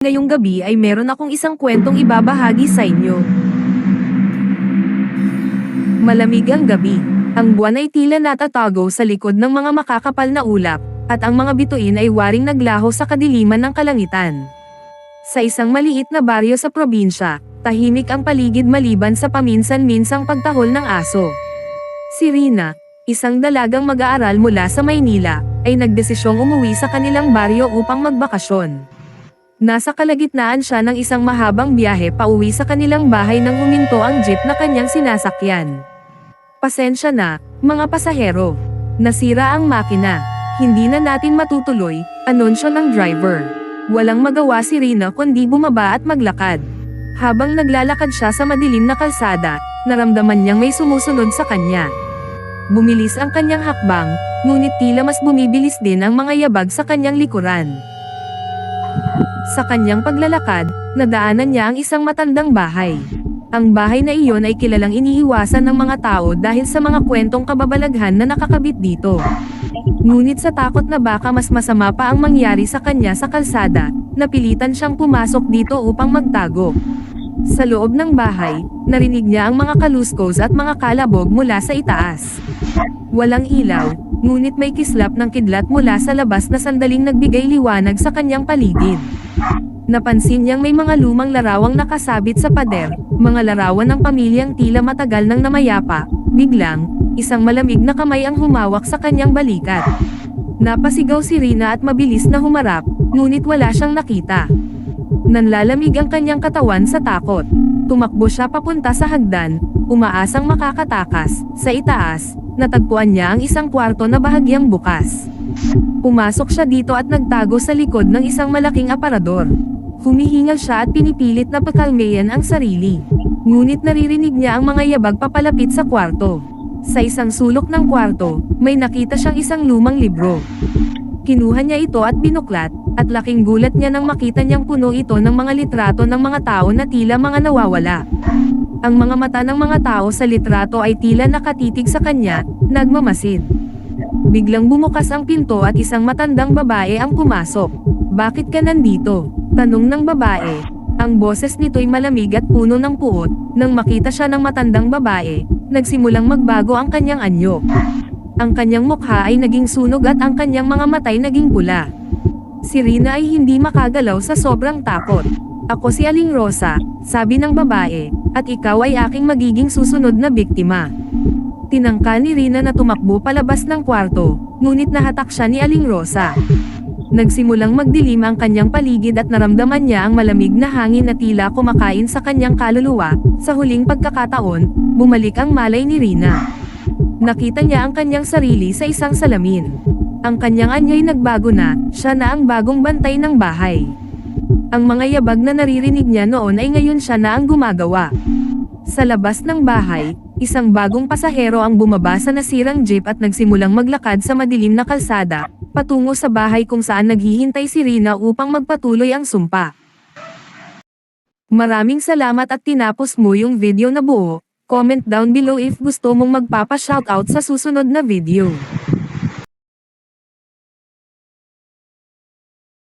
Ngayong gabi ay meron akong isang kwentong ibabahagi sa inyo. Malamig ang gabi. Ang buwan ay tila natatago sa likod ng mga makakapal na ulap, at ang mga bituin ay waring naglaho sa kadiliman ng kalangitan. Sa isang maliit na baryo sa probinsya, tahimik ang paligid maliban sa paminsan-minsang pagtahol ng aso. Si Rina, isang dalagang mag-aaral mula sa Maynila, ay nagdesisyong umuwi sa kanilang baryo upang magbakasyon. Nasa kalagitnaan siya ng isang mahabang biyahe pauwi sa kanilang bahay nang huminto ang jeep na kanyang sinasakyan. Pasensya na, mga pasahero. Nasira ang makina. Hindi na natin matutuloy, anunsyo ng driver. Walang magawa si Rina kundi bumaba at maglakad. Habang naglalakad siya sa madilim na kalsada, naramdaman niyang may sumusunod sa kanya. Bumilis ang kanyang hakbang, ngunit tila mas bumibilis din ang mga yabag sa kanyang likuran. Sa kanyang paglalakad, nadaanan niya ang isang matandang bahay. Ang bahay na iyon ay kilalang iniiwasan ng mga tao dahil sa mga kwentong kababalaghan na nakakabit dito. Ngunit sa takot na baka mas masama pa ang mangyari sa kanya sa kalsada, napilitan siyang pumasok dito upang magtago. Sa loob ng bahay, narinig niya ang mga kaluskos at mga kalabog mula sa itaas. Walang ilaw, ngunit may kislap ng kidlat mula sa labas na sandaling nagbigay liwanag sa kanyang paligid. Napansin niyang may mga lumang larawang nakasabit sa pader, mga larawan ng pamilyang tila matagal nang namayapa. Biglang, isang malamig na kamay ang humawak sa kanyang balikat. Napasigaw si Rina at mabilis na humarap, ngunit wala siyang nakita. Nanlalamig ang kanyang katawan sa takot. Tumakbo siya papunta sa hagdan, umaasang makakatakas. Sa itaas, natagpuan niya ang isang kwarto na bahagyang bukas. Pumasok siya dito at nagtago sa likod ng isang malaking aparador. Humihingal siya at pinipilit na pakalmayan ang sarili. Ngunit naririnig niya ang mga yabag papalapit sa kwarto. Sa isang sulok ng kwarto, may nakita siyang isang lumang libro. Kinuha niya ito at binuklat, at laking gulat niya nang makita niyang puno ito ng mga litrato ng mga tao na tila mga nawawala. Ang mga mata ng mga tao sa litrato ay tila nakatitig sa kanya, nagmamasid. Biglang bumukas ang pinto at isang matandang babae ang pumasok. "Bakit ka nandito?" tanong ng babae. Ang boses nito'y malamig at puno ng puot. Nang makita siya ng matandang babae, nagsimulang magbago ang kanyang anyo. Ang kanyang mukha ay naging sunog at ang kanyang mga matay naging pula. Si Rina ay hindi makagalaw sa sobrang takot. "Ako si Aling Rosa," sabi ng babae, "at ikaw ay aking magiging susunod na biktima." Tinangka ni Rina na tumakbo palabas ng kwarto, ngunit nahatak siya ni Aling Rosa. Nagsimulang magdilim ang kanyang paligid at naramdaman niya ang malamig na hangin na tila kumakain sa kanyang kaluluwa. Sa huling pagkakataon, bumalik ang malay ni Rina. Nakita niya ang kanyang sarili sa isang salamin. Ang kanyang anyo'y nagbago na, siya na ang bagong bantay ng bahay. Ang mga yabag na naririnig niya noon ay ngayon siya na ang gumagawa. Sa labas ng bahay, isang bagong pasahero ang bumaba sa nasirang jeep at nagsimulang maglakad sa madilim na kalsada, patungo sa bahay kung saan naghihintay si Rina upang magpatuloy ang sumpa. Maraming salamat at tinapos mo yung video na buo. Comment down below if gusto mong magpapa-shoutout sa susunod na video.